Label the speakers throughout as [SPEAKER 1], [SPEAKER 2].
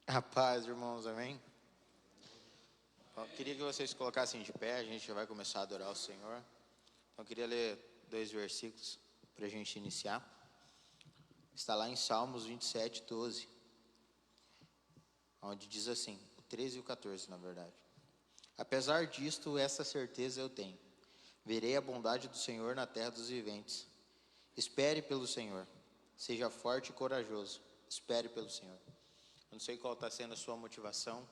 [SPEAKER 1] A paz, irmãos, amém? Bom, queria que vocês colocassem de pé, a gente já vai começar a adorar o Senhor. Então, eu queria ler 2 versículos para a gente iniciar. Está lá em Salmos 27, 12, onde diz assim, o 13 e o 14, na verdade. Apesar disto, essa certeza eu tenho. Verei a bondade do Senhor na terra dos viventes. Espere pelo Senhor. Seja forte e corajoso. Espere pelo Senhor. Eu não sei qual está sendo a sua motivação.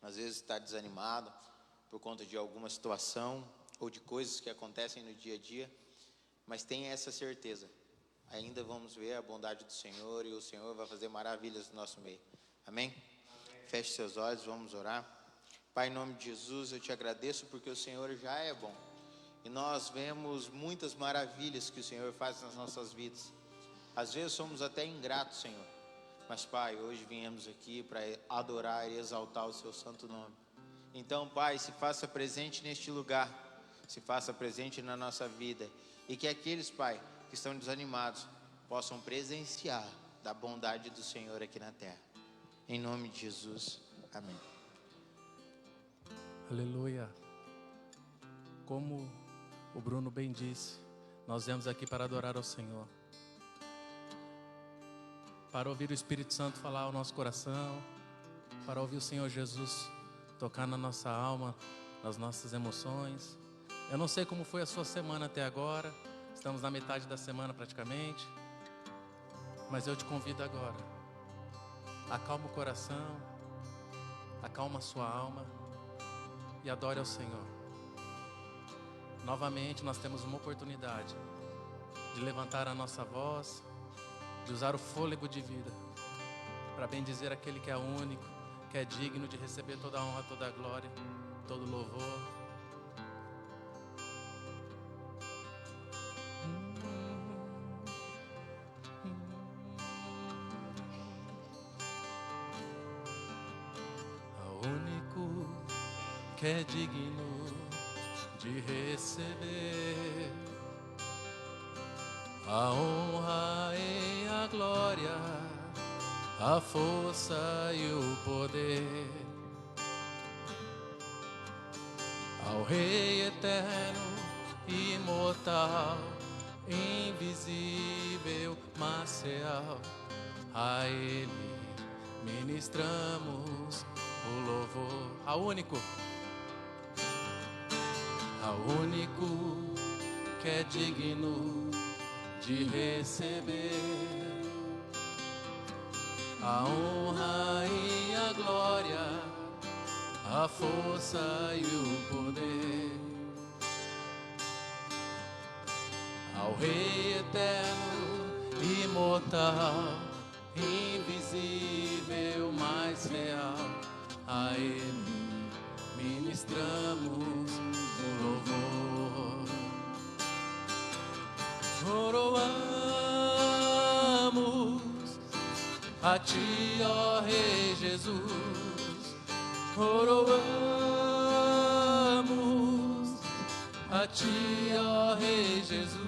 [SPEAKER 1] Às vezes está desanimado por conta de alguma situação ou de coisas que acontecem no dia a dia. Mas tenha essa certeza. Ainda vamos ver a bondade do Senhor e o Senhor vai fazer maravilhas no nosso meio. Amém? Feche seus olhos, vamos orar. Pai, em nome de Jesus, eu te agradeço porque o Senhor já é bom. E nós vemos muitas maravilhas que o Senhor faz nas nossas vidas. Às vezes somos até ingratos, Senhor. Mas, Pai, hoje viemos aqui para adorar e exaltar o seu santo nome. Então, Pai, se faça presente neste lugar. Se faça presente na nossa vida. E que aqueles, Pai, que estão desanimados, possam presenciar da bondade do Senhor aqui na terra. Em nome de Jesus. Amém.
[SPEAKER 2] Aleluia. Como o Bruno bem disse, nós viemos aqui para adorar ao Senhor. Para ouvir o Espírito Santo falar ao nosso coração, para ouvir o Senhor Jesus tocar na nossa alma, nas nossas emoções. Eu não sei como foi a sua semana até agora, estamos na metade da semana praticamente, mas eu te convido agora, acalma o coração, acalma a sua alma e adore ao Senhor. Novamente nós temos uma oportunidade de levantar a nossa voz, de usar o fôlego de vida para bendizer aquele que é único, que é digno de receber toda a honra, toda a glória, todo o louvor. Ao único que é digno de receber a honra e a glória, a força e o poder, ao Rei eterno, imortal, invisível, mas real, a Ele ministramos o louvor. Ao único que é digno de receber a honra e a glória, a força e o poder, ao Rei eterno, imortal, invisível, mas real, a Ele ministramos o louvor. Coroamos a Ti, ó Rei Jesus, coroamos a Ti, ó Rei Jesus,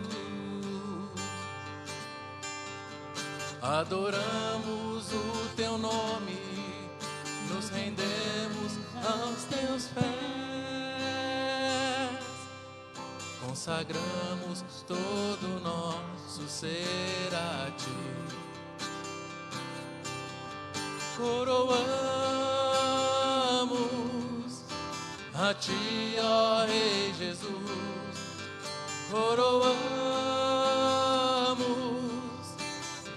[SPEAKER 2] adoramos o Teu nome, nos rendemos aos Teus pés, consagramos todo o nosso ser a Ti. Coroamos a Ti, ó Rei Jesus, coroamos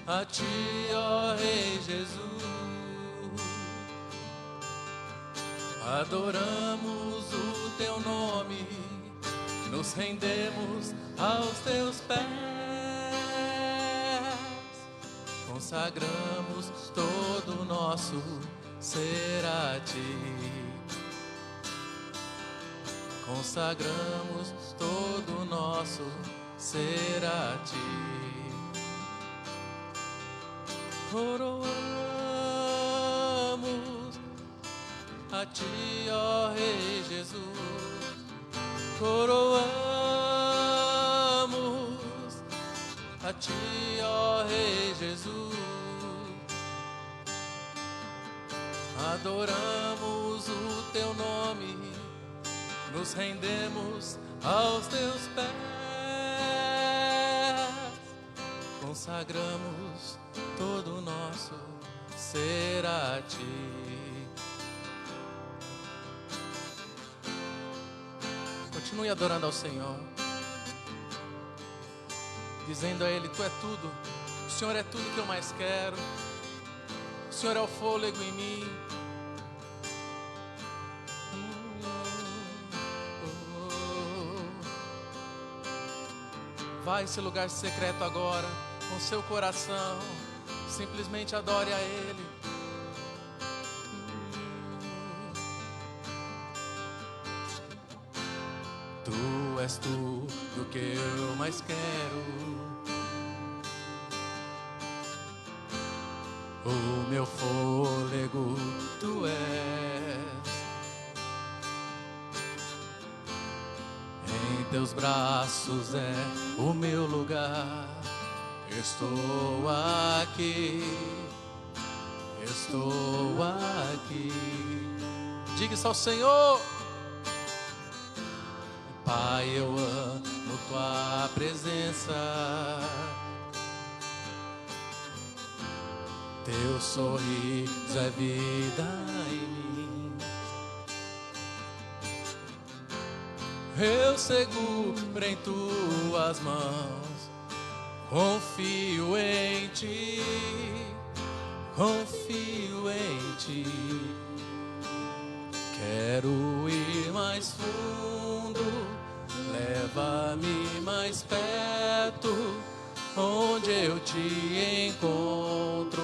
[SPEAKER 2] a Ti, ó Rei Jesus, adoramos o Teu nome, nos rendemos aos Teus pés, consagramos todo o nosso ser a Ti, consagramos todo o nosso ser a Ti. Coroamos a Ti, ó Rei Jesus, coroamos a Ti, ó Rei Jesus, adoramos o Teu nome, nos rendemos aos Teus pés, consagramos todo o nosso ser a Ti. Continue adorando ao Senhor, dizendo a Ele: Tu é tudo, o Senhor é tudo que eu mais quero, o Senhor é o fôlego em mim. Vá a esse lugar secreto agora, com seu coração, simplesmente adore a Ele. Tu és tudo que eu mais quero, o meu fôlego Tu és, em Teus braços é o meu lugar. Estou aqui, estou aqui. Diga isso ao Senhor. Pai, eu amo Tua presença, Teu sorriso é vida em mim. Eu seguro em Tuas mãos, confio em Ti, confio em Ti. Quero ir mais fundo, leva-me mais perto, onde eu te encontro,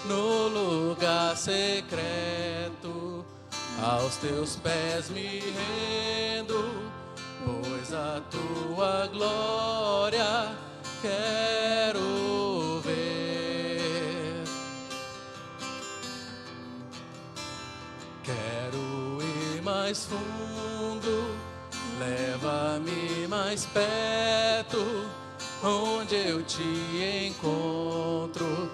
[SPEAKER 2] no lugar secreto, aos teus pés me rendo, pois a tua glória quero ver. Quero ir mais fundo, leva-me mais perto, onde eu te encontro,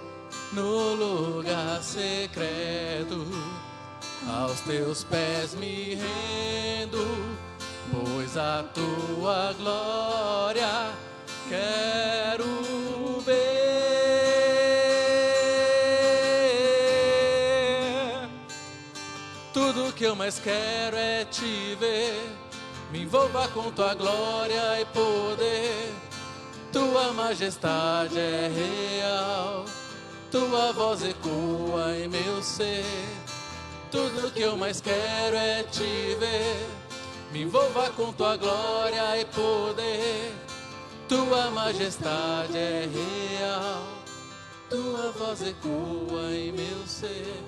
[SPEAKER 2] no lugar secreto, aos teus pés me rendo, pois a tua glória quero ver. Tudo que eu mais quero é te ver, me envolva com tua glória e poder. Tua majestade é real, tua voz ecoa em meu ser. Tudo que eu mais quero é te ver, me envolva com tua glória e poder. Tua majestade é real, tua voz ecoa em meu ser.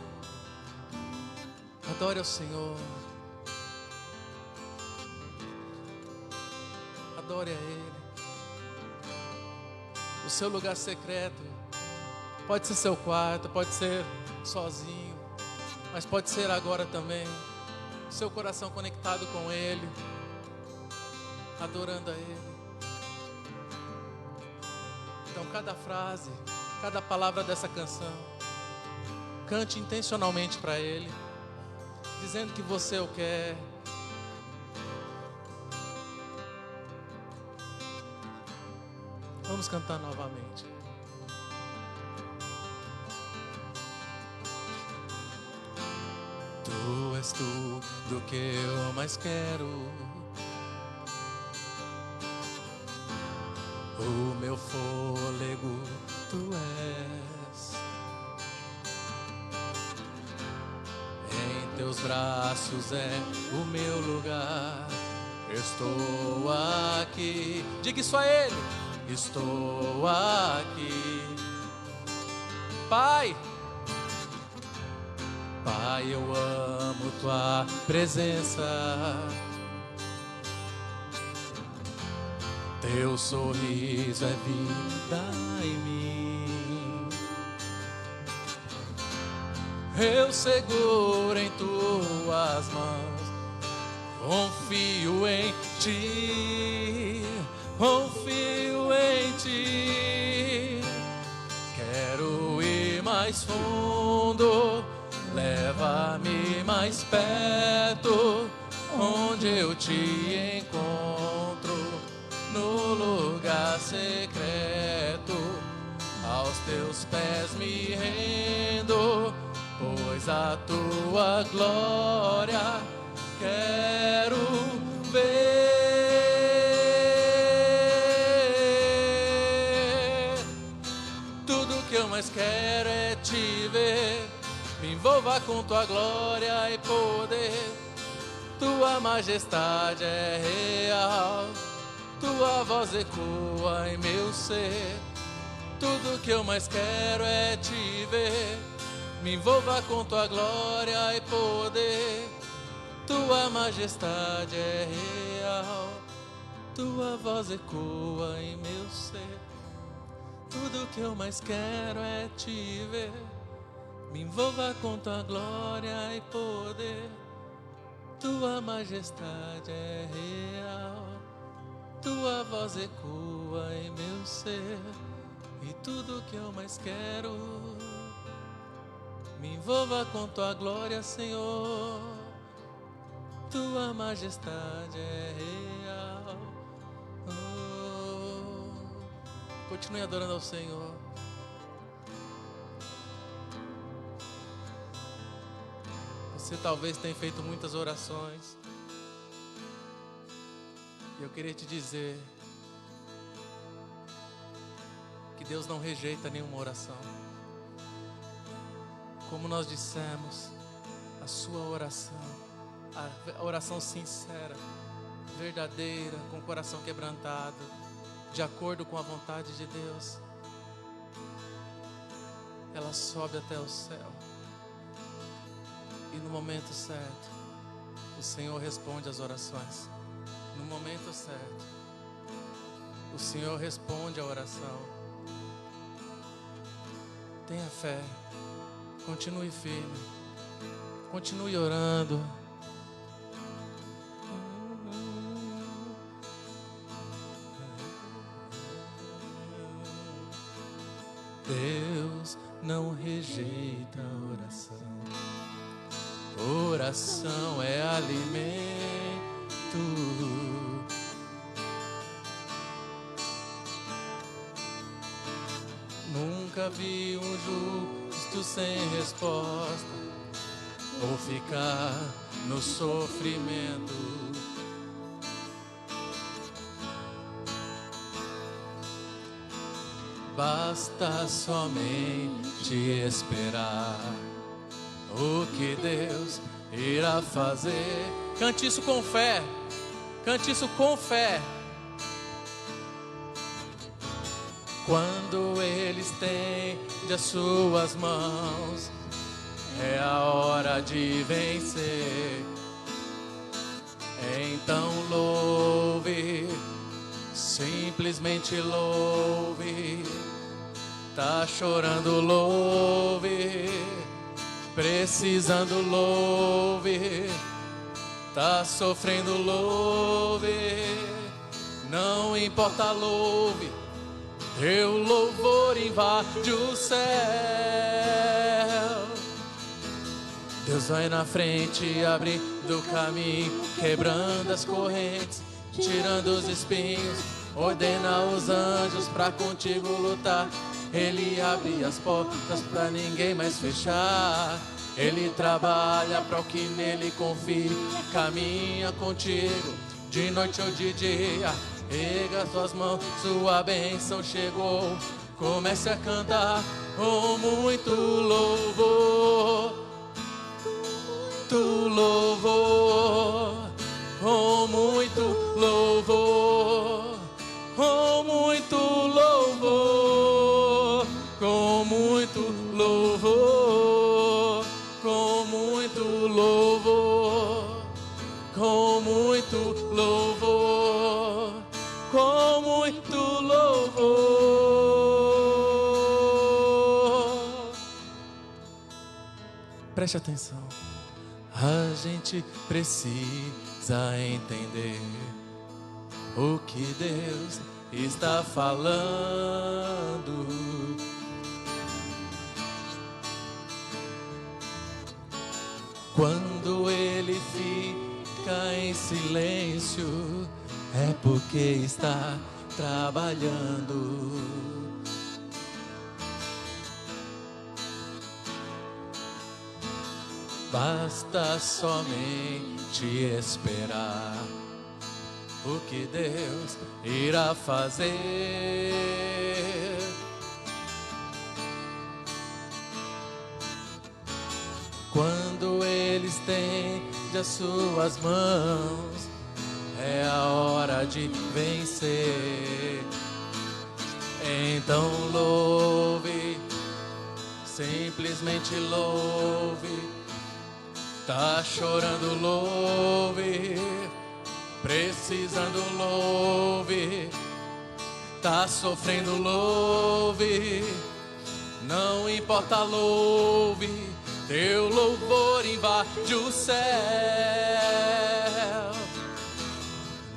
[SPEAKER 2] Adore ao Senhor, adore a Ele. O seu lugar secreto pode ser seu quarto, pode ser sozinho, mas pode ser agora também. Seu coração conectado com Ele, adorando a Ele. Então cada frase, cada palavra dessa canção, cante intencionalmente para Ele, dizendo que você o quer. Vamos cantar novamente. Tu és tudo que eu mais quero, o meu fôlego tu és. Em teus braços é o meu lugar. Estou aqui, diga isso a Ele. Estou aqui, Pai. Pai, eu amo tua presença. Teu sorriso é vida em mim. Eu seguro em tuas mãos, confio em ti, confio em ti. Quero ir mais fundo, leva-me mais perto, onde eu te encontro, no lugar secreto, aos teus pés me rendo, pois a tua glória quero ver. Tudo que eu mais quero é te ver, me envolva com tua glória e poder. Tua majestade é real, tua voz ecoa em meu ser. Tudo que eu mais quero é te ver, me envolva com tua glória e poder. Tua majestade é real, tua voz ecoa em meu ser. Tudo que eu mais quero é te ver, me envolva com tua glória e poder. Tua majestade é real, tua voz ecoa em meu ser. E tudo que eu mais quero, me envolva com tua glória, Senhor. Tua majestade é real. Oh. Continue adorando ao Senhor. Você talvez tenha feito muitas orações, e eu queria te dizer que Deus não rejeita nenhuma oração. Como nós dissemos, a sua oração, a oração sincera, verdadeira, com o coração quebrantado, de acordo com a vontade de Deus, ela sobe até o céu. E no momento certo, o Senhor responde às orações. No momento certo, o Senhor responde à oração. Tenha fé, continue firme, continue orando. Deus não rejeita a oração. Oração é alimento. Nunca vi um justo sem resposta ou ficar no sofrimento. Basta somente esperar o que Deus irá fazer. Cante isso com fé. Cante isso com fé. Quando Ele estende as suas mãos, é a hora de vencer. Então louve, simplesmente louve. Tá chorando, louve. Precisando, louve. Tá sofrendo, louve. Não importa, louve. Teu louvor invade o céu. Deus vai na frente, abrindo o caminho, quebrando as correntes, tirando os espinhos. Ordena os anjos pra contigo lutar. Ele abre as portas pra ninguém mais fechar. Ele trabalha para o que nele confia. Caminha contigo de noite ou de dia. Erga suas mãos, sua bênção chegou. Comece a cantar com muito louvor. Tu louvor, com muito louvor, com muito louvor, com muito louvor, com muito louvor, com muito louvor, com muito louvor. Preste atenção. A gente precisa entender o que Deus está falando. Quando Ele fica em silêncio, é porque está trabalhando. Basta somente esperar o que Deus irá fazer. Quando Ele estende as suas mãos, é a hora de vencer. Então louve, simplesmente louve. Tá chorando, louve. Precisando, louve. Tá sofrendo, louve. Não importa, louve. Teu louvor invade o céu.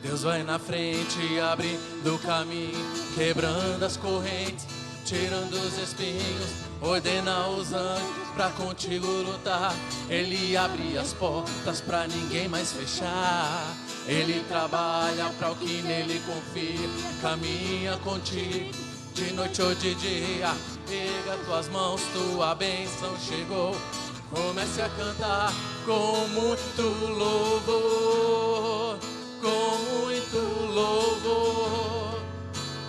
[SPEAKER 2] Deus vai na frente, abrindo o caminho, quebrando as correntes, tirando os espinhos. Ordena os anjos pra contigo lutar. Ele abre as portas pra ninguém mais fechar. Ele trabalha pra o que nele confia. Caminha contigo de noite ou de dia. Pega tuas mãos, tua bênção chegou. Comece a cantar com muito louvor, com muito louvor,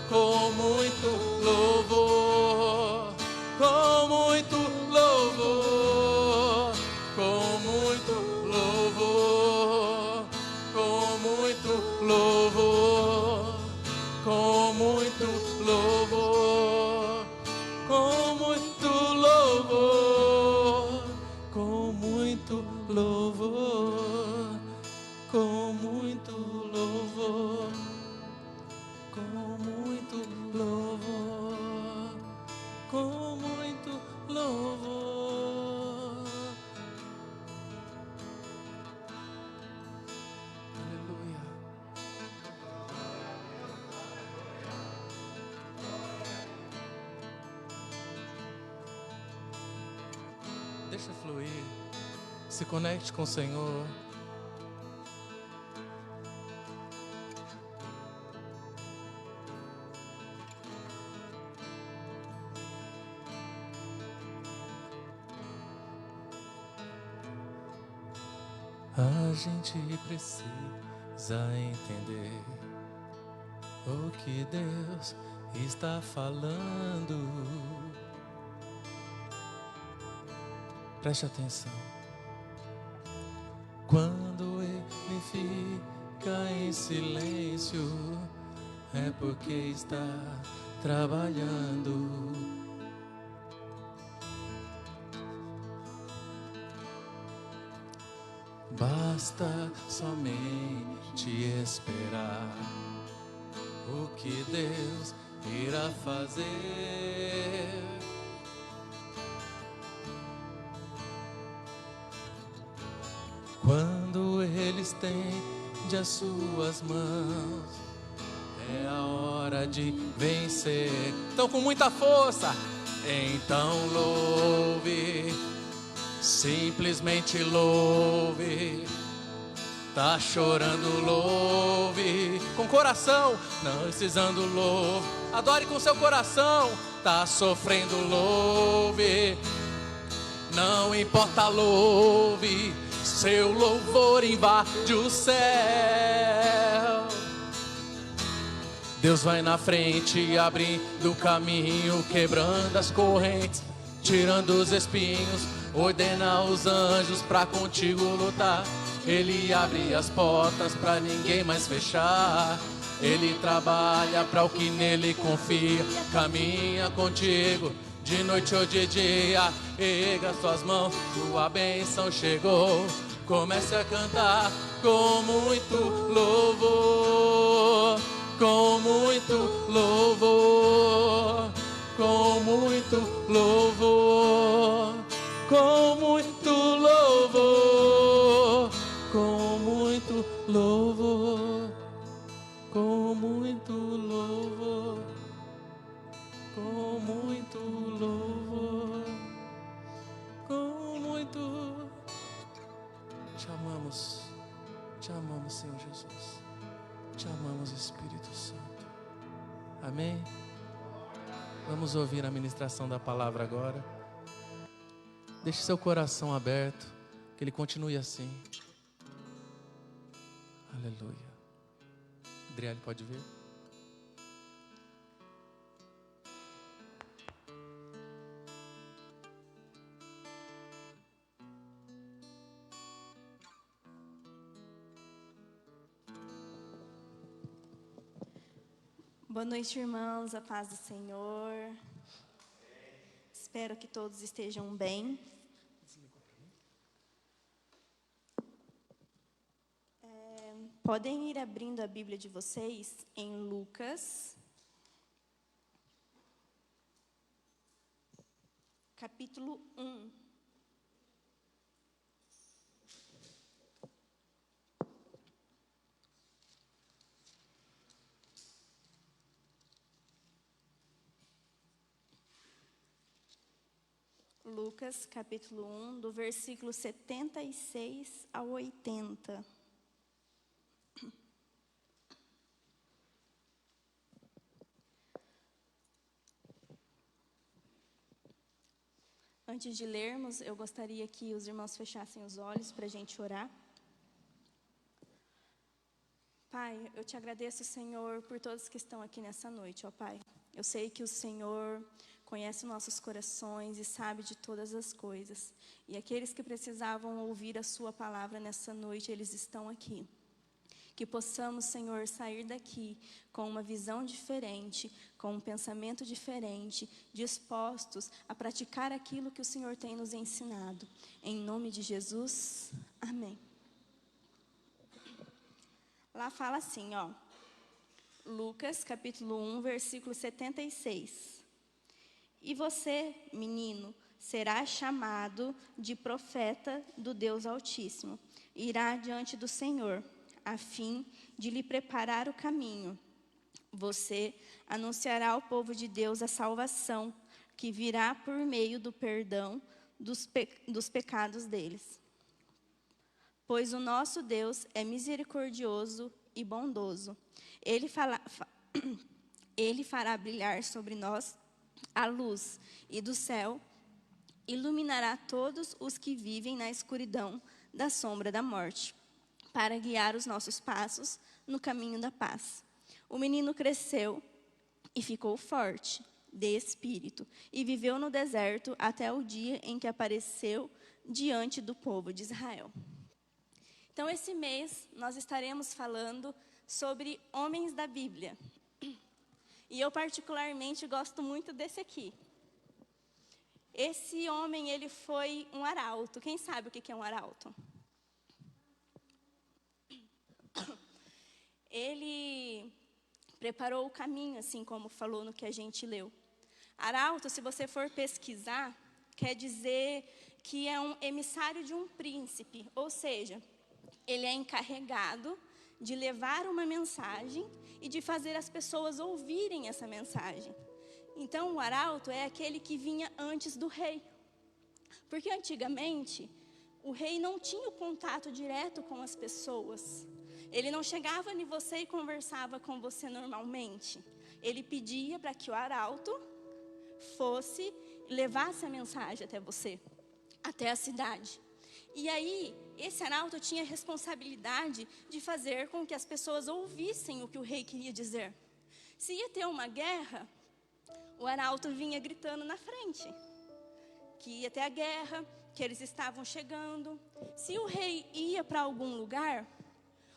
[SPEAKER 2] com muito louvor, com muito louvor, com muito louvor, com muito louvor, com muito Deixa fluir. Se conecte com o Senhor. A gente precisa entender o que Deus está falando. Preste atenção. Quando ele fica em silêncio, é porque está trabalhando. Basta somente esperar o que Deus irá fazer. Quando Ele estende as suas mãos, é a hora de vencer. Então, com muita força, então louve. Simplesmente louve. Tá chorando, louve. Com coração, não precisando, louve. Adore com seu coração. Tá sofrendo, louve. Não importa, louve. Seu louvor invade o céu. Deus vai na frente, abrindo o caminho, quebrando as correntes, tirando os espinhos. Ordena os anjos pra contigo lutar. Ele abre as portas pra ninguém mais fechar. Ele trabalha pra o que nele confia. Caminha contigo de noite ou de dia. Erga suas mãos, tua bênção chegou. Comece a cantar com muito louvor. Com muito louvor. Com muito louvor. Com muito louvor, com muito louvor, com muito louvor, com muito louvor, com muito. Te amamos, Senhor Jesus. Te amamos, Espírito Santo. Amém? Vamos ouvir a ministração da palavra agora. Deixe seu coração aberto, que ele continue assim. Aleluia. Adriane, pode ver?
[SPEAKER 3] Boa noite, irmãos, a paz do Senhor. Espero que todos estejam bem. Podem ir abrindo a Bíblia de vocês em Lucas, capítulo 1. Lucas, capítulo 1, do versículo 76 ao 80. Antes de lermos, eu gostaria que os irmãos fechassem os olhos para a gente orar. Pai, eu te agradeço, Senhor, por todos que estão aqui nessa noite, ó Pai. Eu sei que o Senhor conhece nossos corações e sabe de todas as coisas. E aqueles que precisavam ouvir a sua palavra nessa noite, eles estão aqui. Que possamos, Senhor, sair daqui com uma visão diferente, com um pensamento diferente, dispostos a praticar aquilo que o Senhor tem nos ensinado. Em nome de Jesus, amém. Lá fala assim, ó, Lucas, capítulo 1, versículo 76. E você, menino, será chamado de profeta do Deus Altíssimo. Irá diante do Senhor, a fim de lhe preparar o caminho. Você anunciará ao povo de Deus a salvação, que virá por meio do perdão dos pecados deles. Pois o nosso Deus é misericordioso e bondoso. Ele fará brilhar sobre nós a luz, e do céu iluminará todos os que vivem na escuridão da sombra da morte, para guiar os nossos passos no caminho da paz. O menino cresceu e ficou forte de espírito, e viveu no deserto até o dia em que apareceu diante do povo de Israel. Então, esse mês, nós estaremos falando sobre homens da Bíblia. E eu, particularmente, gosto muito desse aqui. Esse homem, ele foi um arauto. Quem sabe o que é um arauto? Ele preparou o caminho, assim como falou no que a gente leu. Arauto, se você for pesquisar, quer dizer que é um emissário de um príncipe. Ou seja, ele é encarregado de levar uma mensagem e de fazer as pessoas ouvirem essa mensagem. Então, o arauto é aquele que vinha antes do rei. Porque antigamente, o rei não tinha o contato direto com as pessoas. Ele não chegava em você e conversava com você normalmente. Ele pedia para que o arauto fosse, levasse a mensagem até você, até a cidade. E aí, esse arauto tinha a responsabilidade de fazer com que as pessoas ouvissem o que o rei queria dizer. Se ia ter uma guerra, o arauto vinha gritando na frente, que ia ter a guerra, que eles estavam chegando. Se o rei ia para algum lugar,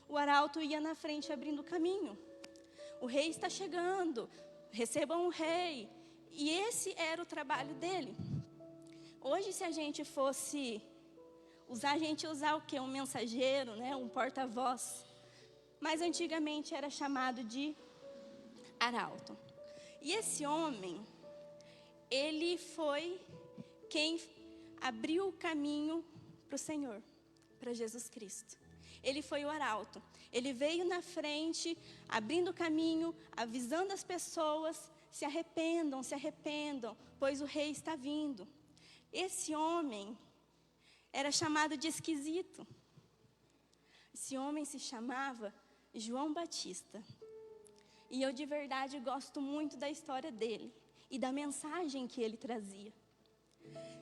[SPEAKER 3] o arauto ia na frente abrindo o caminho. O rei está chegando, recebam o rei. E esse era o trabalho dele. Hoje, se a gente fosse usar o quê? Um mensageiro, né? Um porta-voz. Mas antigamente era chamado de arauto. E esse homem, ele foi quem abriu o caminho para o Senhor, para Jesus Cristo. Ele foi o arauto. Ele veio na frente, abrindo o caminho, avisando as pessoas: se arrependam, pois o rei está vindo. Esse homem era chamado de esquisito. Esse homem se chamava João Batista. E eu de verdade gosto muito da história dele e da mensagem que ele trazia.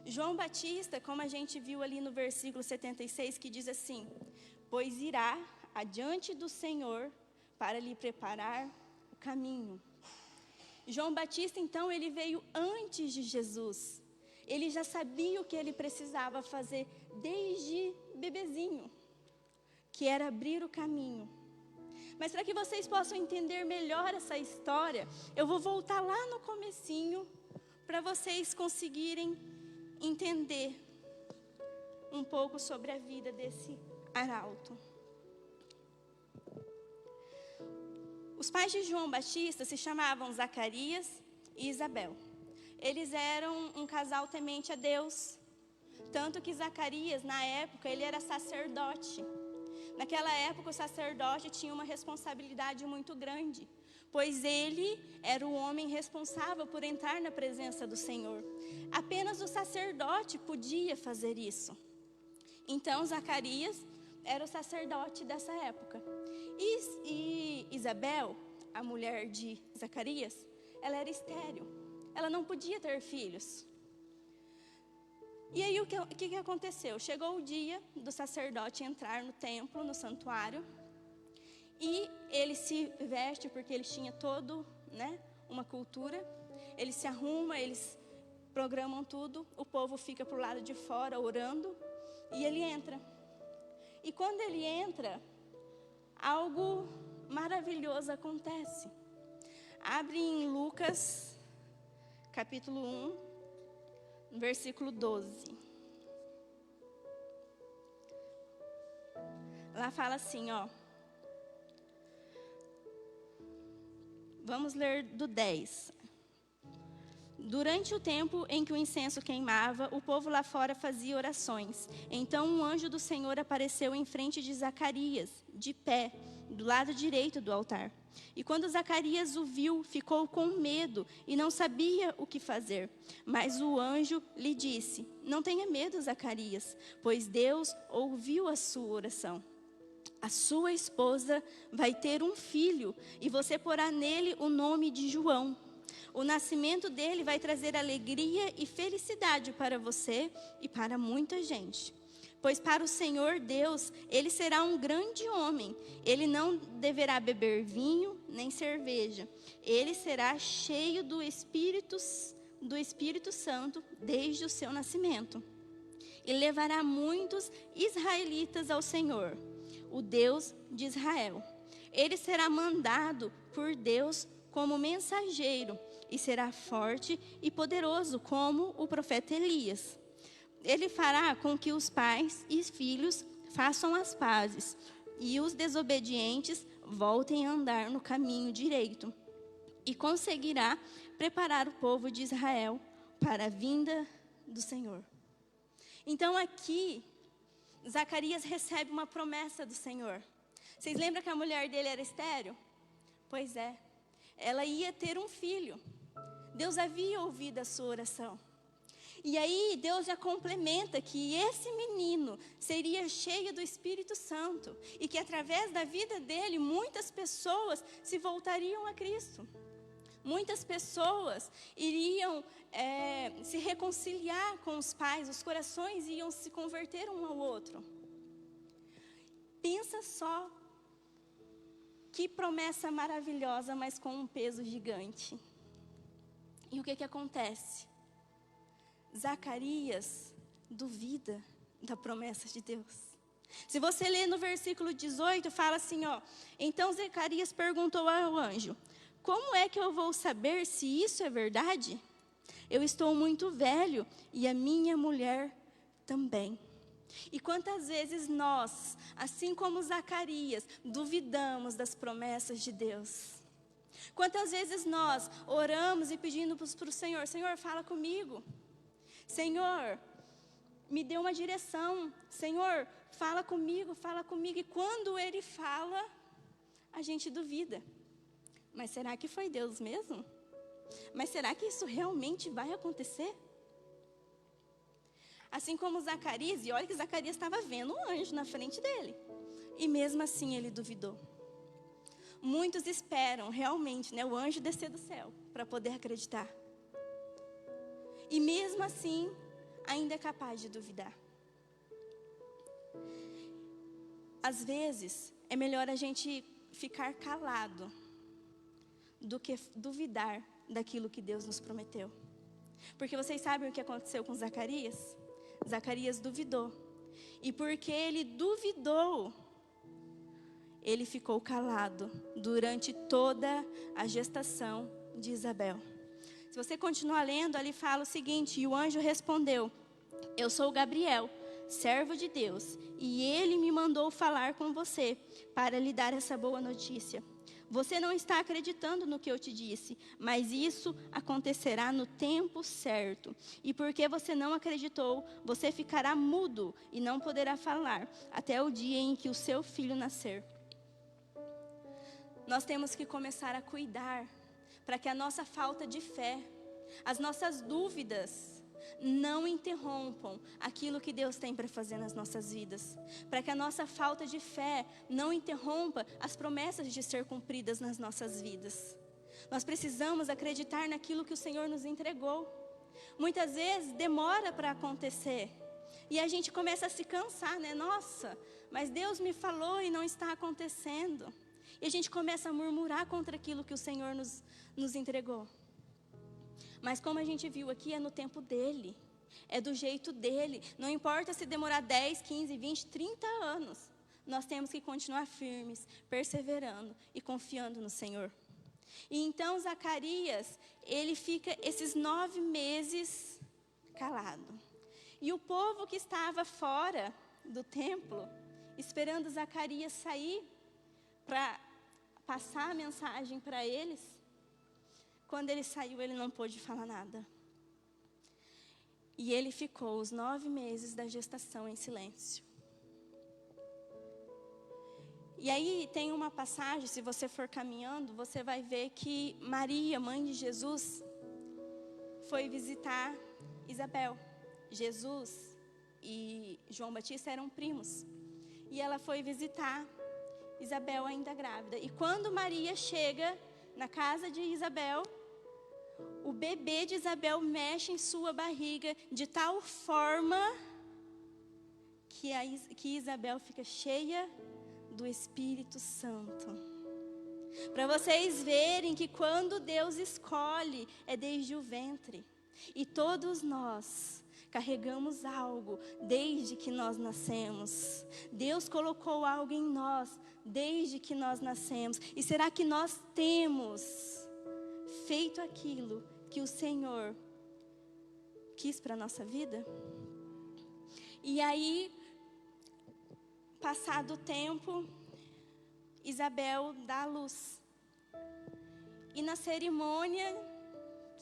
[SPEAKER 3] João Batista, como a gente viu ali no versículo 76, que diz assim: pois irá adiante do Senhor para lhe preparar o caminho. João Batista, então, ele veio antes de Jesus. Ele já sabia o que ele precisava fazer desde bebezinho, que era abrir o caminho. Mas para que vocês possam entender melhor essa história, eu vou voltar lá no comecinho, para vocês conseguirem entender um pouco sobre a vida desse arauto. Os pais de João Batista se chamavam Zacarias e Isabel. Eles eram um casal temente a Deus. Tanto que Zacarias, na época, ele era sacerdote. Naquela época, o sacerdote tinha uma responsabilidade muito grande, pois ele era o homem responsável por entrar na presença do Senhor. Apenas o sacerdote podia fazer isso. Então, Zacarias era o sacerdote dessa época. E Isabel, a mulher de Zacarias, ela era estéril. Ela não podia ter filhos. E aí o que aconteceu? Chegou o dia do sacerdote entrar no templo, no santuário, e ele se veste, porque eles tinham todo, uma cultura. Ele se arruma, eles programam tudo, o povo fica para o lado de fora orando, e ele entra. E quando ele entra, algo maravilhoso acontece. Abre em Lucas, capítulo 1, versículo 12. Lá fala assim, ó. Vamos ler do 10. Durante o tempo em que o incenso queimava, o povo lá fora fazia orações. Então um anjo do Senhor apareceu em frente de Zacarias, de pé, do lado direito do altar. E quando Zacarias o viu, ficou com medo e não sabia o que fazer. Mas o anjo lhe disse: não tenha medo, Zacarias, pois Deus ouviu a sua oração. A sua esposa vai ter um filho e você porá nele o nome de João. O nascimento dele vai trazer alegria e felicidade para você e para muita gente. Pois para o Senhor Deus, ele será um grande homem. Ele não deverá beber vinho nem cerveja. Ele será cheio do Espírito Santo desde o seu nascimento. E levará muitos israelitas ao Senhor, o Deus de Israel. Ele será mandado por Deus como mensageiro e será forte e poderoso como o profeta Elias. Ele fará com que os pais e filhos façam as pazes e os desobedientes voltem a andar no caminho direito. E conseguirá preparar o povo de Israel para a vinda do Senhor. Então aqui, Zacarias recebe uma promessa do Senhor. Vocês lembram que a mulher dele era estéril? Pois é, ela ia ter um filho. Deus havia ouvido a sua oração. E aí Deus já complementa que esse menino seria cheio do Espírito Santo. E que através da vida dele, muitas pessoas se voltariam a Cristo. Muitas pessoas iriam se reconciliar com os pais. Os corações iam se converter um ao outro. Pensa só, que promessa maravilhosa, mas com um peso gigante. E o que acontece? Zacarias duvida da promessa de Deus. Se você ler no versículo 18, fala assim, ó: então Zacarias perguntou ao anjo: como é que eu vou saber se isso é verdade? Eu estou muito velho e a minha mulher também. E quantas vezes nós, assim como Zacarias, duvidamos das promessas de Deus? Quantas vezes nós oramos e pedimos para o Senhor: Senhor, fala comigo. Senhor, me dê uma direção. Senhor, fala comigo, fala comigo. E quando Ele fala, a gente duvida. Mas será que foi Deus mesmo? Mas será que isso realmente vai acontecer? Assim como Zacarias, e olha que Zacarias estava vendo um anjo na frente dele. E mesmo assim ele duvidou. Muitos esperam realmente, o anjo descer do céu para poder acreditar. E mesmo assim, ainda é capaz de duvidar. Às vezes, é melhor a gente ficar calado do que duvidar daquilo que Deus nos prometeu. Porque vocês sabem o que aconteceu com Zacarias? Zacarias duvidou. E porque ele duvidou, ele ficou calado durante toda a gestação de Isabel. Se você continuar lendo, ali fala o seguinte: e o anjo respondeu: eu sou Gabriel, servo de Deus, e ele me mandou falar com você para lhe dar essa boa notícia. Você não está acreditando no que eu te disse, mas isso acontecerá no tempo certo. E porque você não acreditou, você ficará mudo e não poderá falar até o dia em que o seu filho nascer. Nós temos que começar a cuidar para que a nossa falta de fé, as nossas dúvidas, não interrompam aquilo que Deus tem para fazer nas nossas vidas. Para que a nossa falta de fé não interrompa as promessas de ser cumpridas nas nossas vidas. Nós precisamos acreditar naquilo que o Senhor nos entregou. Muitas vezes demora para acontecer. E a gente começa a se cansar, Nossa, mas Deus me falou e não está acontecendo. E a gente começa a murmurar contra aquilo que o Senhor nos entregou. Mas como a gente viu aqui, é no tempo dEle. É do jeito dEle. Não importa se demorar 10, 15, 20, 30 anos. Nós temos que continuar firmes, perseverando e confiando no Senhor. E então Zacarias, ele fica esses 9 meses calado. E o povo que estava fora do templo, esperando Zacarias sair para passar a mensagem para eles, quando ele saiu, ele não pôde falar nada. E ele ficou os 9 meses da gestação em silêncio. E aí tem uma passagem, se você for caminhando, você vai ver que Maria, mãe de Jesus, foi visitar Isabel. Jesus e João Batista eram primos. E ela foi visitar Isabel ainda grávida. E quando Maria chega na casa de Isabel, o bebê de Isabel mexe em sua barriga de tal forma que Isabel fica cheia do Espírito Santo. Para vocês verem que quando Deus escolhe, é desde o ventre. E todos nós carregamos algo desde que nós nascemos. Deus colocou algo em nós desde que nós nascemos. E será que nós temos feito aquilo que o Senhor quis para a nossa vida? E aí, passado o tempo, Isabel dá à luz. E na cerimônia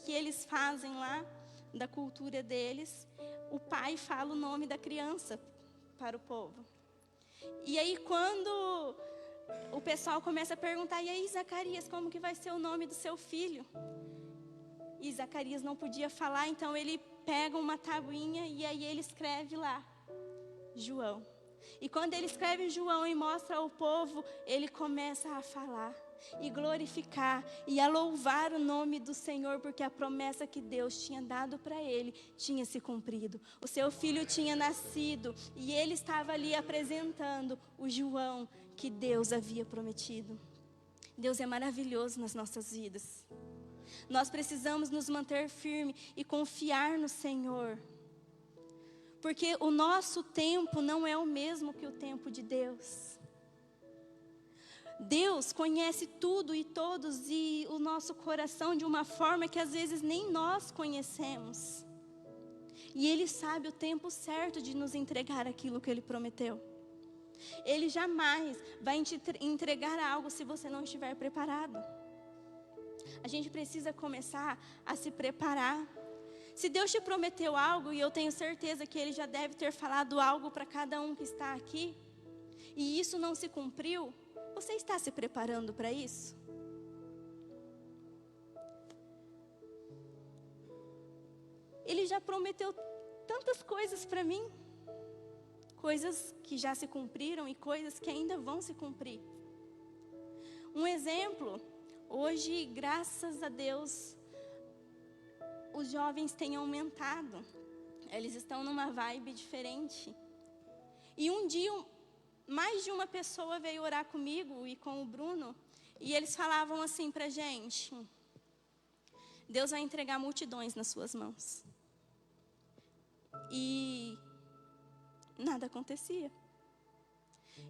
[SPEAKER 3] que eles fazem lá, da cultura deles, o pai fala o nome da criança para o povo. E aí quando o pessoal começa a perguntar, e aí Zacarias, como que vai ser o nome do seu filho? E Zacarias não podia falar, então ele pega uma tabuinha e aí ele escreve lá, João. E quando ele escreve João e mostra ao povo, ele começa a falar e glorificar e a louvar o nome do Senhor, porque a promessa que Deus tinha dado para ele tinha se cumprido. O seu filho tinha nascido e ele estava ali apresentando o João que Deus havia prometido. Deus é maravilhoso nas nossas vidas. Nós precisamos nos manter firmes e confiar no Senhor. Porque o nosso tempo não é o mesmo que o tempo de Deus. Deus conhece tudo e todos e o nosso coração de uma forma que às vezes nem nós conhecemos. E Ele sabe o tempo certo de nos entregar aquilo que Ele prometeu. Ele jamais vai te entregar algo se você não estiver preparado. A gente precisa começar a se preparar. Se Deus te prometeu algo, e eu tenho certeza que Ele já deve ter falado algo para cada um que está aqui, e isso não se cumpriu, você está se preparando para isso? Ele já prometeu tantas coisas para mim, coisas que já se cumpriram e coisas que ainda vão se cumprir. Um exemplo, hoje, graças a Deus, os jovens têm aumentado. Eles estão numa vibe diferente. E um dia, mais de uma pessoa veio orar comigo e com o Bruno, e eles falavam assim pra gente: Deus vai entregar multidões nas suas mãos. E nada acontecia.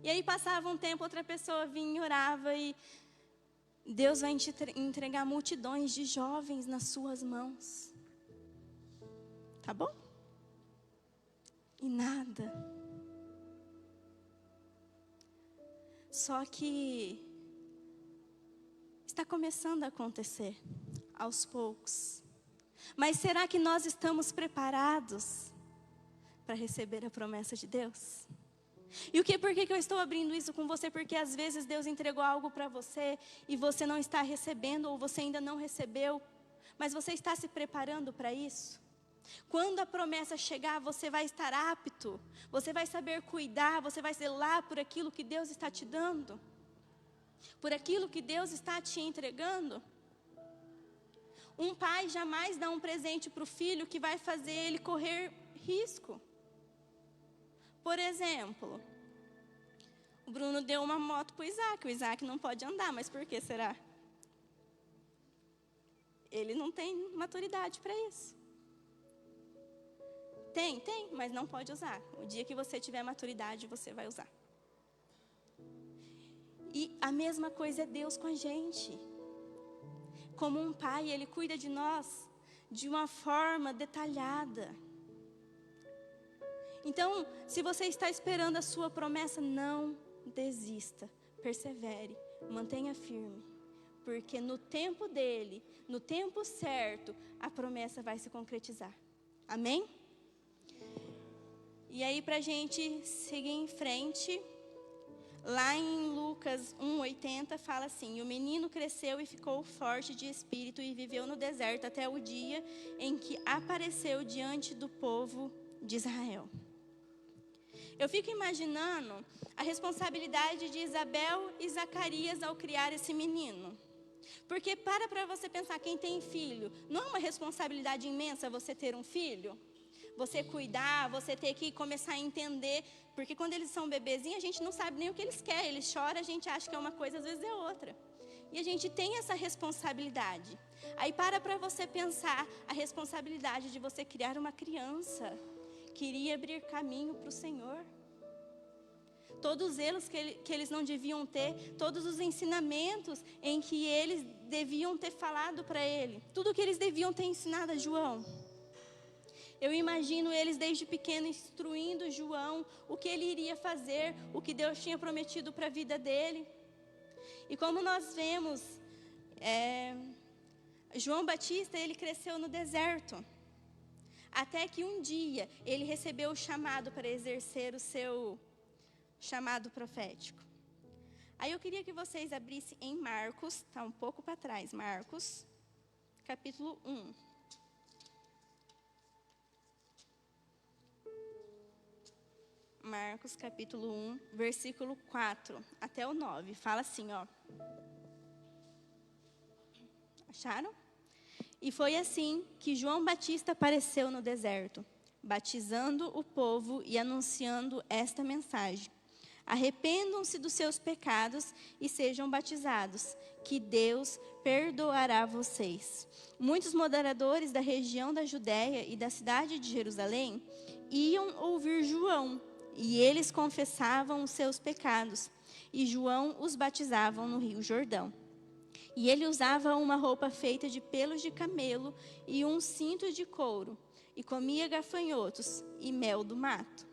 [SPEAKER 3] E aí passava um tempo, outra pessoa vinha e orava, e Deus vai entregar multidões de jovens nas suas mãos. Tá bom? E nada. Só que está começando a acontecer aos poucos. Mas será que nós estamos preparados para receber a promessa de Deus? E por que eu estou abrindo isso com você? Porque às vezes Deus entregou algo para você e você não está recebendo, ou você ainda não recebeu, mas você está se preparando para isso? Quando a promessa chegar, você vai estar apto, você vai saber cuidar, você vai zelar por aquilo que Deus está te dando, por aquilo que Deus está te entregando. Um pai jamais dá um presente para o filho que vai fazer ele correr risco. Por exemplo, o Bruno deu uma moto para o Isaac não pode andar, mas por que será? Ele não tem maturidade para isso. Tem, mas não pode usar. O dia que você tiver maturidade, você vai usar. E a mesma coisa é Deus com a gente. Como um pai, Ele cuida de nós de uma forma detalhada. Então, se você está esperando a sua promessa, não desista, persevere, mantenha firme. Porque no tempo dele, no tempo certo, a promessa vai se concretizar. Amém? E aí, para a gente seguir em frente, Lá em Lucas 1:80 fala assim: "E o menino cresceu e ficou forte de espírito e viveu no deserto até o dia em que apareceu diante do povo de Israel." Eu fico imaginando a responsabilidade de Isabel e Zacarias ao criar esse menino. Porque para você pensar, quem tem filho, não é uma responsabilidade imensa você ter um filho? Você cuidar, você ter que começar a entender. Porque quando eles são bebezinhos, a gente não sabe nem o que eles querem. Eles choram, a gente acha que é uma coisa, às vezes é outra. E a gente tem essa responsabilidade. Aí para você pensar a responsabilidade de você criar uma criança que iria abrir caminho para o Senhor. Todos os erros que eles não deviam ter, todos os ensinamentos em que eles deviam ter falado para ele, tudo que eles deviam ter ensinado a João. Eu imagino eles desde pequeno instruindo João o que ele iria fazer, o que Deus tinha prometido para a vida dele. E como nós vemos, João Batista, ele cresceu no deserto. Até que um dia ele recebeu o chamado para exercer o seu chamado profético. Aí eu queria que vocês abrissem em Marcos, está um pouco para trás, Marcos, capítulo 1. Marcos, capítulo 1, versículo 4 até o 9. Fala assim, ó. Acharam? "E foi assim que João Batista apareceu no deserto, batizando o povo e anunciando esta mensagem: arrependam-se dos seus pecados e sejam batizados, que Deus perdoará vocês." Muitos moderadores da região da Judéia e da cidade de Jerusalém iam ouvir João, e eles confessavam os seus pecados, e João os batizava no Rio Jordão. E ele usava uma roupa feita de pelos de camelo e um cinto de couro, e comia gafanhotos e mel do mato.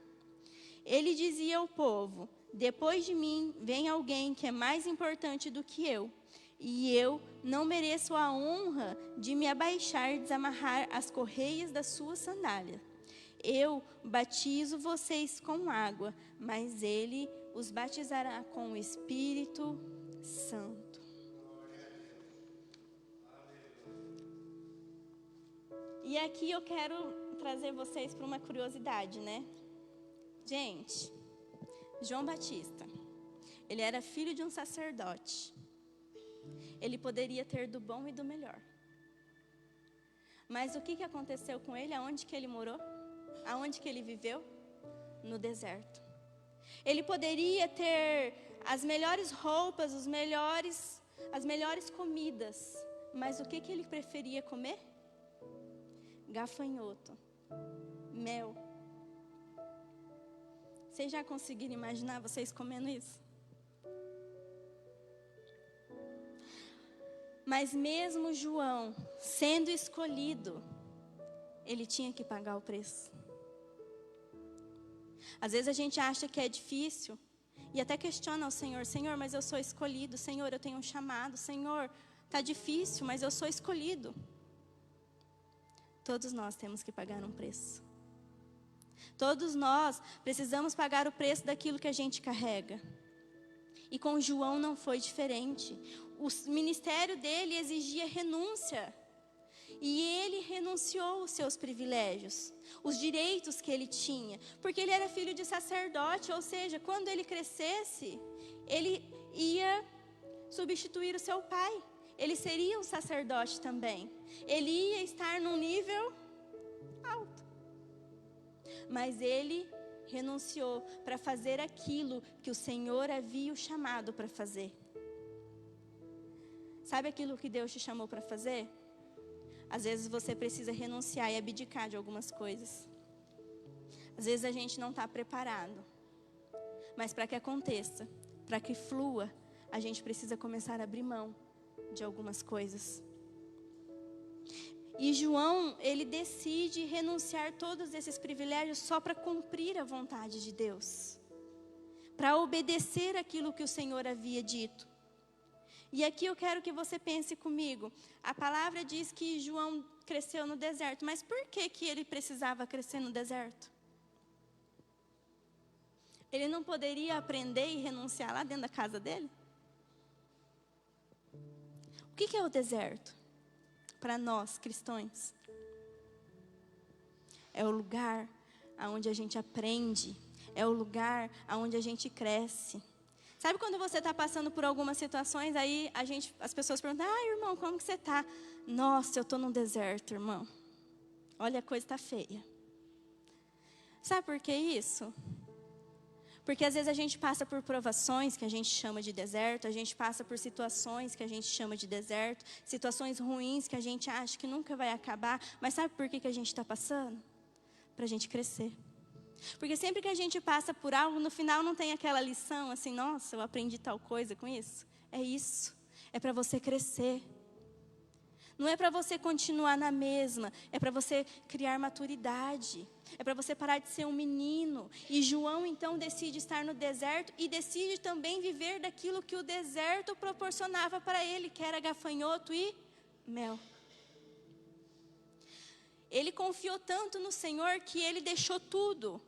[SPEAKER 3] Ele dizia ao povo: "Depois de mim vem alguém que é mais importante do que eu, e eu não mereço a honra de me abaixar e desamarrar as correias da sua sandália. Eu batizo vocês com água, mas ele os batizará com o Espírito Santo." E aqui eu quero trazer vocês para uma curiosidade, né? Gente, João Batista, ele era filho de um sacerdote. Ele poderia ter do bom e do melhor. Mas o que aconteceu com ele? Aonde que ele morou? Aonde que ele viveu? No deserto. Ele poderia ter as melhores roupas, as melhores comidas. Mas o que ele preferia comer? Gafanhoto, mel. Vocês já conseguiram imaginar vocês comendo isso? Mas mesmo João, sendo escolhido, ele tinha que pagar o preço. Às vezes a gente acha que é difícil e até questiona ao Senhor: "Senhor, mas eu sou escolhido. Senhor, eu tenho um chamado. Senhor, está difícil, mas eu sou escolhido." Todos nós temos que pagar um preço. Todos nós precisamos pagar o preço daquilo que a gente carrega. E com João não foi diferente. O ministério dele exigia renúncia. E ele renunciou aos seus privilégios, os direitos que ele tinha. Porque ele era filho de sacerdote, ou seja, quando ele crescesse, ele ia substituir o seu pai. Ele seria um sacerdote também. Ele ia estar num nível alto. Mas ele renunciou para fazer aquilo que o Senhor havia o chamado para fazer. Sabe aquilo que Deus te chamou para fazer? Às vezes você precisa renunciar e abdicar de algumas coisas. Às vezes a gente não está preparado. Mas para que aconteça, para que flua, a gente precisa começar a abrir mão de algumas coisas. E João, ele decide renunciar todos esses privilégios só para cumprir a vontade de Deus, para obedecer aquilo que o Senhor havia dito. E aqui eu quero que você pense comigo. A palavra diz que João cresceu no deserto, mas por que ele precisava crescer no deserto? Ele não poderia aprender e renunciar lá dentro da casa dele? O que é o deserto para nós cristãos? É o lugar onde a gente aprende, é o lugar onde a gente cresce. Sabe quando você está passando por algumas situações, aí as pessoas perguntam, irmão, como que você está? Nossa, eu estou num deserto, irmão. Olha, a coisa está feia. Sabe por que isso? Porque às vezes a gente passa por provações que a gente chama de deserto, a gente passa por situações que a gente chama de deserto, situações ruins que a gente acha que nunca vai acabar, mas sabe por que a gente está passando? Para a gente crescer. Porque sempre que a gente passa por algo, no final não tem aquela lição assim, nossa, eu aprendi tal coisa com isso. É isso, é para você crescer. Não é para você continuar na mesma, é para você criar maturidade. É para você parar de ser um menino. E João então decide estar no deserto e decide também viver daquilo que o deserto proporcionava para ele, que era gafanhoto e mel. Ele confiou tanto no Senhor que ele deixou tudo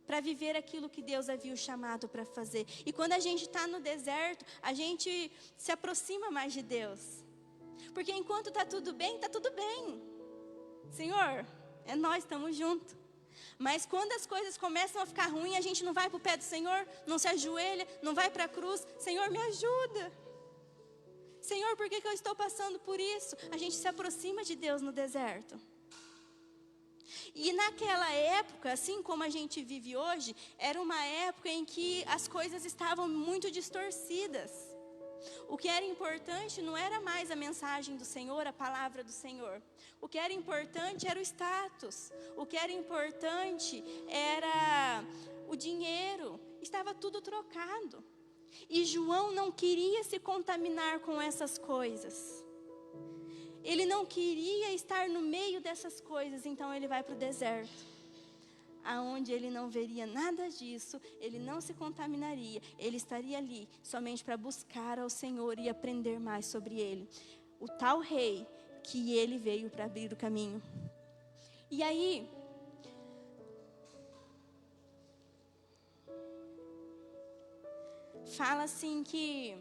[SPEAKER 3] para viver aquilo que Deus havia o chamado para fazer. E quando a gente está no deserto, a gente se aproxima mais de Deus. Porque enquanto está tudo bem, está tudo bem. Senhor, é nós, estamos juntos. Mas quando as coisas começam a ficar ruins, a gente não vai para o pé do Senhor, não se ajoelha, não vai para a cruz. Senhor, me ajuda. Senhor, por que eu estou passando por isso? A gente se aproxima de Deus no deserto. E naquela época, assim como a gente vive hoje, era uma época em que as coisas estavam muito distorcidas. O que era importante não era mais a mensagem do Senhor, a palavra do Senhor. O que era importante era o status. O que era importante era o dinheiro. Estava tudo trocado. E João não queria se contaminar com essas coisas. Ele não queria estar no meio dessas coisas, então ele vai para o deserto. Aonde ele não veria nada disso, ele não se contaminaria, ele estaria ali somente para buscar ao Senhor e aprender mais sobre ele. O tal rei que ele veio para abrir o caminho. E aí, fala assim que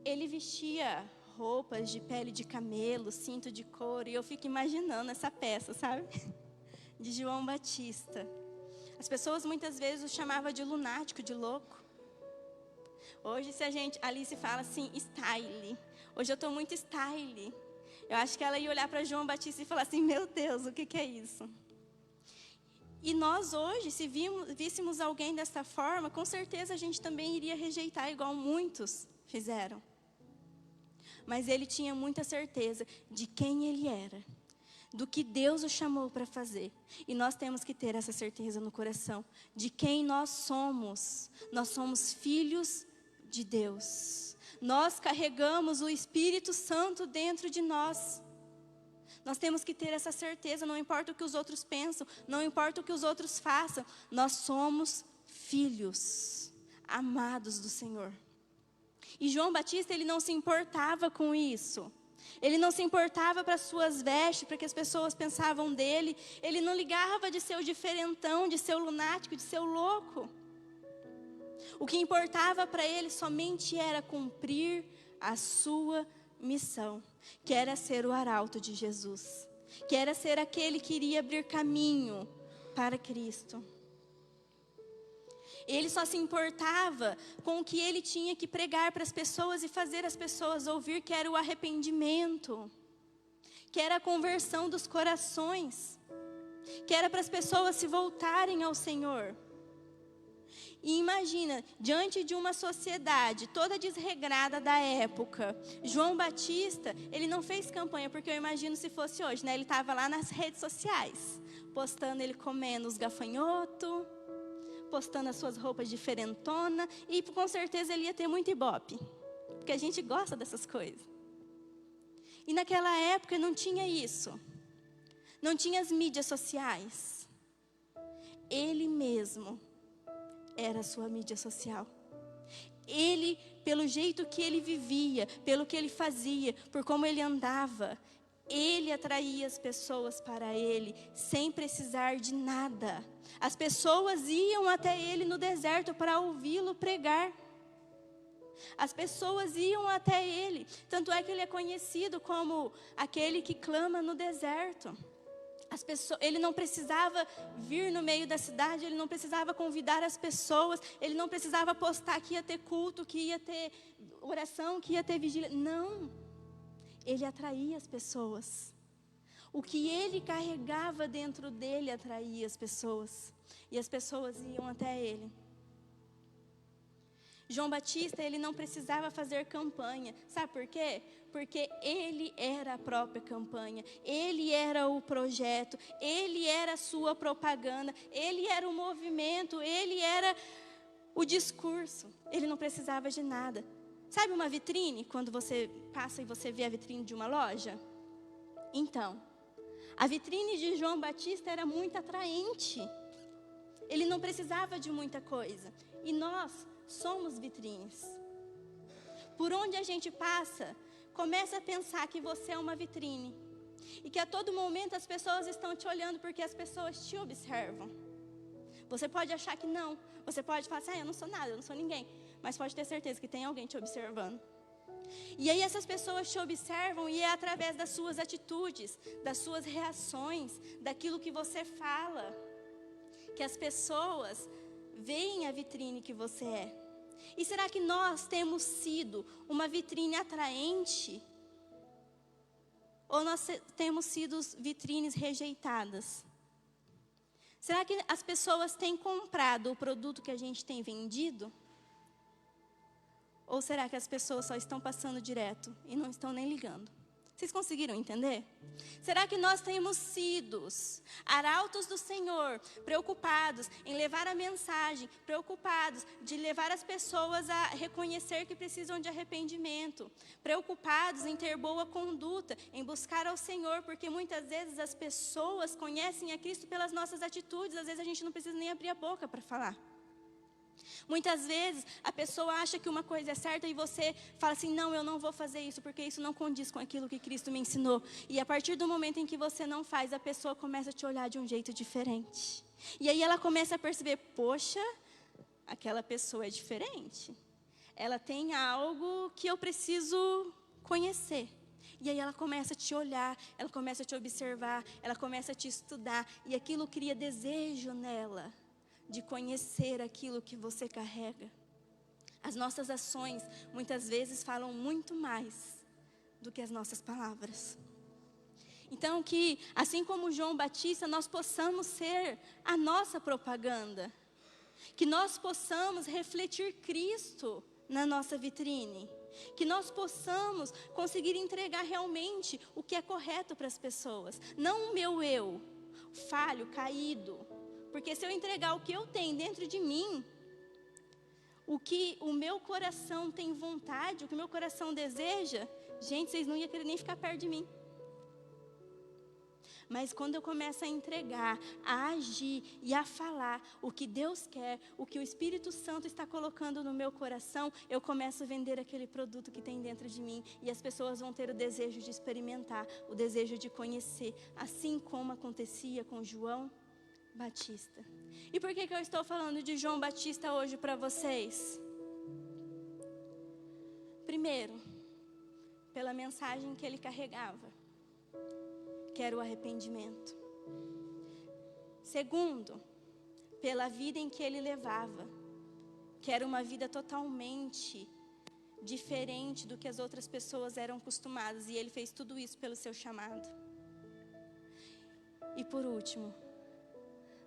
[SPEAKER 3] ele vestia roupas de pele de camelo, cinto de couro, e eu fico imaginando essa peça, sabe? De João Batista. As pessoas muitas vezes o chamavam de lunático, de louco. Hoje Alice fala assim, style. Hoje eu estou muito style. Eu acho que ela ia olhar para João Batista e falar assim, meu Deus, o que é isso? E nós hoje, se víssemos alguém dessa forma, com certeza a gente também iria rejeitar, igual muitos fizeram. Mas ele tinha muita certeza de quem ele era, do que Deus o chamou para fazer. E nós temos que ter essa certeza no coração, de quem nós somos. Nós somos filhos de Deus. Nós carregamos o Espírito Santo dentro de nós. Nós temos que ter essa certeza, não importa o que os outros pensam, não importa o que os outros façam. Nós somos filhos amados do Senhor. E João Batista, ele não se importava com isso. Ele não se importava para as suas vestes, para que as pessoas pensavam dele. Ele não ligava de ser o diferentão, de ser o lunático, de ser o louco. O que importava para ele somente era cumprir a sua missão, que era ser o arauto de Jesus, que era ser aquele que iria abrir caminho para Cristo. Ele só se importava com o que ele tinha que pregar para as pessoas e fazer as pessoas ouvir, que era o arrependimento, que era a conversão dos corações, que era para as pessoas se voltarem ao Senhor. E imagina, diante de uma sociedade toda desregrada da época, João Batista, ele não fez campanha, porque eu imagino se fosse hoje, né? Ele estava lá nas redes sociais, postando ele comendo os gafanhotos, postando as suas roupas diferentonas, e com certeza ele ia ter muito ibope, porque a gente gosta dessas coisas. E naquela época não tinha isso, não tinha as mídias sociais. Ele mesmo era a sua mídia social. Ele, pelo jeito que ele vivia, pelo que ele fazia, por como ele andava, ele atraía as pessoas para ele, sem precisar de nada. As pessoas iam até ele no deserto para ouvi-lo pregar. As pessoas iam até ele. Tanto é que ele é conhecido como aquele que clama no deserto. Ele não precisava vir no meio da cidade, ele não precisava convidar as pessoas, ele não precisava postar que ia ter culto, que ia ter oração, que ia ter vigília. Não, ele atraía as pessoas. O que ele carregava dentro dele atraía as pessoas, e as pessoas iam até ele. João Batista, ele não precisava fazer campanha. Sabe por quê? Porque ele era a própria campanha, ele era o projeto, ele era a sua propaganda, ele era o movimento, ele era o discurso. Ele não precisava de nada. Sabe uma vitrine, quando você passa e você vê a vitrine de uma loja? Então, a vitrine de João Batista era muito atraente. Ele não precisava de muita coisa. E nós somos vitrines. Por onde a gente passa, começa a pensar que você é uma vitrine. E que a todo momento as pessoas estão te olhando porque as pessoas te observam. Você pode achar que não. Você pode falar assim, eu não sou nada, eu não sou ninguém. Mas pode ter certeza que tem alguém te observando. E aí essas pessoas te observam e é através das suas atitudes, das suas reações, daquilo que você fala, que as pessoas veem a vitrine que você é. E será que nós temos sido uma vitrine atraente? Ou nós temos sido vitrines rejeitadas? Será que as pessoas têm comprado o produto que a gente tem vendido? Ou será que as pessoas só estão passando direto e não estão nem ligando? Vocês conseguiram entender? Será que nós temos sido arautos do Senhor, preocupados em levar a mensagem, preocupados de levar as pessoas a reconhecer que precisam de arrependimento, preocupados em ter boa conduta, em buscar ao Senhor, porque muitas vezes as pessoas conhecem a Cristo pelas nossas atitudes, às vezes a gente não precisa nem abrir a boca para falar. Muitas vezes a pessoa acha que uma coisa é certa e você fala assim, não, eu não vou fazer isso porque isso não condiz com aquilo que Cristo me ensinou. E a partir do momento em que você não faz, a pessoa começa a te olhar de um jeito diferente. E aí ela começa a perceber, poxa, aquela pessoa é diferente. Ela tem algo que eu preciso conhecer. E aí ela começa a te olhar, ela começa a te observar, ela começa a te estudar. E aquilo cria desejo nela de conhecer aquilo que você carrega. As nossas ações muitas vezes falam muito mais do que as nossas palavras. Então que, assim como João Batista, nós possamos ser a nossa propaganda. Que nós possamos refletir Cristo na nossa vitrine. Que nós possamos conseguir entregar realmente o que é correto para as pessoas. Não o meu eu, falho, caído. Porque se eu entregar o que eu tenho dentro de mim, o que o meu coração tem vontade, o que o meu coração deseja, gente, vocês não iam querer nem ficar perto de mim. Mas quando eu começo a entregar, a agir e a falar o que Deus quer, o que o Espírito Santo está colocando no meu coração, eu começo a vender aquele produto que tem dentro de mim. E as pessoas vão ter o desejo de experimentar, o desejo de conhecer, assim como acontecia com João Batista. E por que eu estou falando de João Batista hoje para vocês? Primeiro, pela mensagem que ele carregava, que era o arrependimento. Segundo, pela vida em que ele levava, que era uma vida totalmente diferente do que as outras pessoas eram acostumadas, e ele fez tudo isso pelo seu chamado. E por último,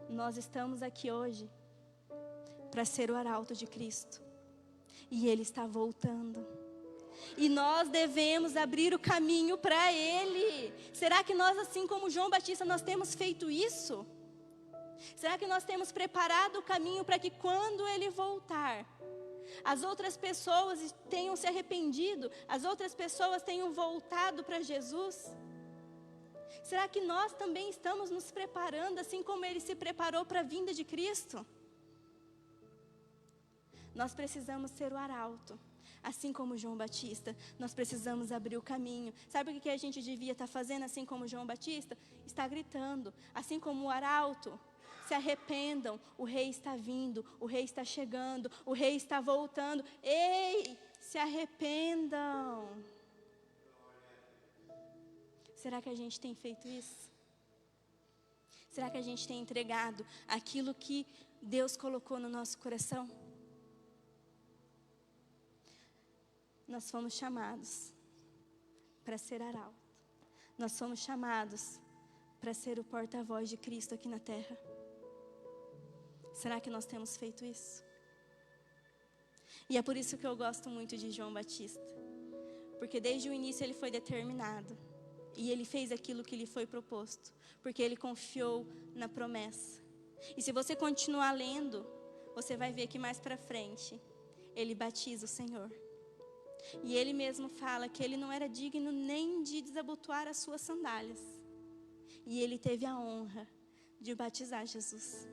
[SPEAKER 3] nós estamos aqui hoje para ser o arauto de Cristo. E Ele está voltando. E nós devemos abrir o caminho para Ele. Será que nós, assim como João Batista, nós temos feito isso? Será que nós temos preparado o caminho para que quando Ele voltar, as outras pessoas tenham se arrependido, as outras pessoas tenham voltado para Jesus? Será que nós também estamos nos preparando, assim como Ele se preparou para a vinda de Cristo? Nós precisamos ser o arauto, assim como João Batista. Nós precisamos abrir o caminho. Sabe o que a gente devia estar fazendo, assim como João Batista? Está gritando, assim como o arauto se arrependam, o rei está vindo, o rei está chegando, o rei está voltando. Ei, se arrependam. Será que a gente tem feito isso? Será que a gente tem entregado aquilo que Deus colocou no nosso coração? Nós fomos chamados para ser arauto. Nós fomos chamados para ser o porta-voz de Cristo aqui na terra. Será que nós temos feito isso? E é por isso que eu gosto muito de João Batista. Porque desde o início ele foi determinado. E ele fez aquilo que lhe foi proposto, porque ele confiou na promessa. E se você continuar lendo, você vai ver que mais para frente, ele batiza o Senhor. E ele mesmo fala que ele não era digno nem de desabotoar as suas sandálias. E ele teve a honra de batizar Jesus.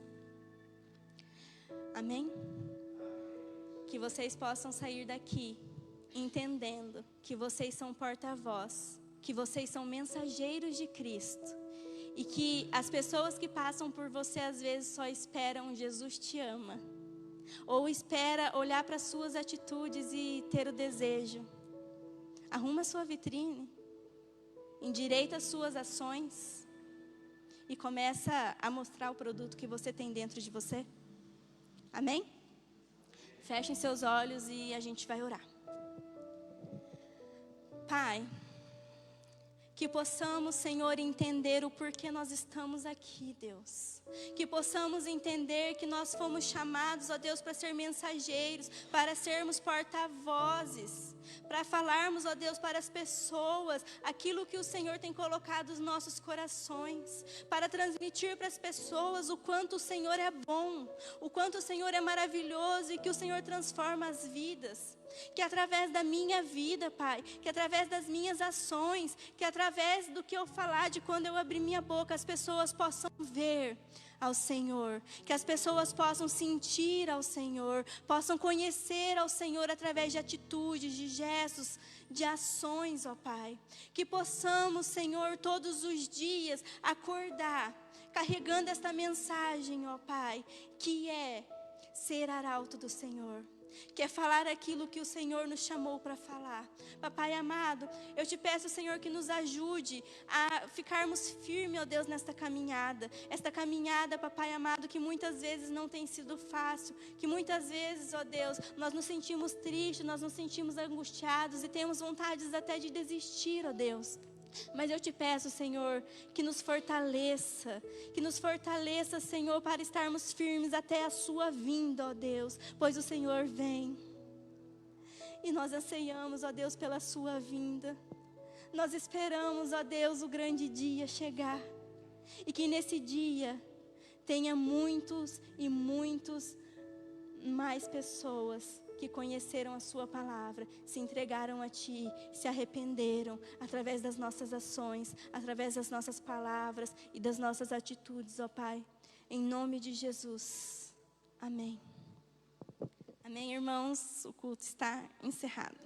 [SPEAKER 3] Amém? Que vocês possam sair daqui entendendo que vocês são porta-voz, que vocês são mensageiros de Cristo e que as pessoas que passam por você às vezes só esperam Jesus te ama, ou espera olhar para suas atitudes e ter o desejo. Arruma sua vitrine, endireita suas ações e começa a mostrar o produto que você tem dentro de você. Amém? Fechem seus olhos e a gente vai orar. Pai, que possamos, Senhor, entender o porquê nós estamos aqui, Deus. Que possamos entender que nós fomos chamados, ó Deus, para ser mensageiros, para sermos porta-vozes, para falarmos, ó Deus, para as pessoas aquilo que o Senhor tem colocado nos nossos corações, para transmitir para as pessoas o quanto o Senhor é bom, o quanto o Senhor é maravilhoso e que o Senhor transforma as vidas. Que através da minha vida, Pai, que através das minhas ações, que através do que eu falar, de quando eu abrir minha boca, as pessoas possam ver ao Senhor, que as pessoas possam sentir ao Senhor, possam conhecer ao Senhor através de atitudes, de gestos, de ações, ó Pai. Que possamos, Senhor, todos os dias acordar, carregando esta mensagem, ó Pai, que é ser arauto do Senhor. Que é falar aquilo que o Senhor nos chamou para falar. Papai amado, eu te peço, Senhor, que nos ajude a ficarmos firmes, ó Deus, nesta caminhada. Esta caminhada, Papai amado, que muitas vezes não tem sido fácil. Que muitas vezes, ó Deus, nós nos sentimos tristes, nós nos sentimos angustiados e temos vontades até de desistir, ó Deus. Mas eu te peço, Senhor, que nos fortaleça, Senhor, para estarmos firmes até a sua vinda, ó Deus, pois o Senhor vem. E nós anseiamos, ó Deus, pela sua vinda. Nós esperamos, ó Deus, o grande dia chegar. E que nesse dia tenha muitos e muitos mais pessoas que conheceram a sua palavra, se entregaram a Ti, se arrependeram através das nossas ações, através das nossas palavras e das nossas atitudes, ó Pai. Em nome de Jesus. Amém. Amém, irmãos? O culto está encerrado.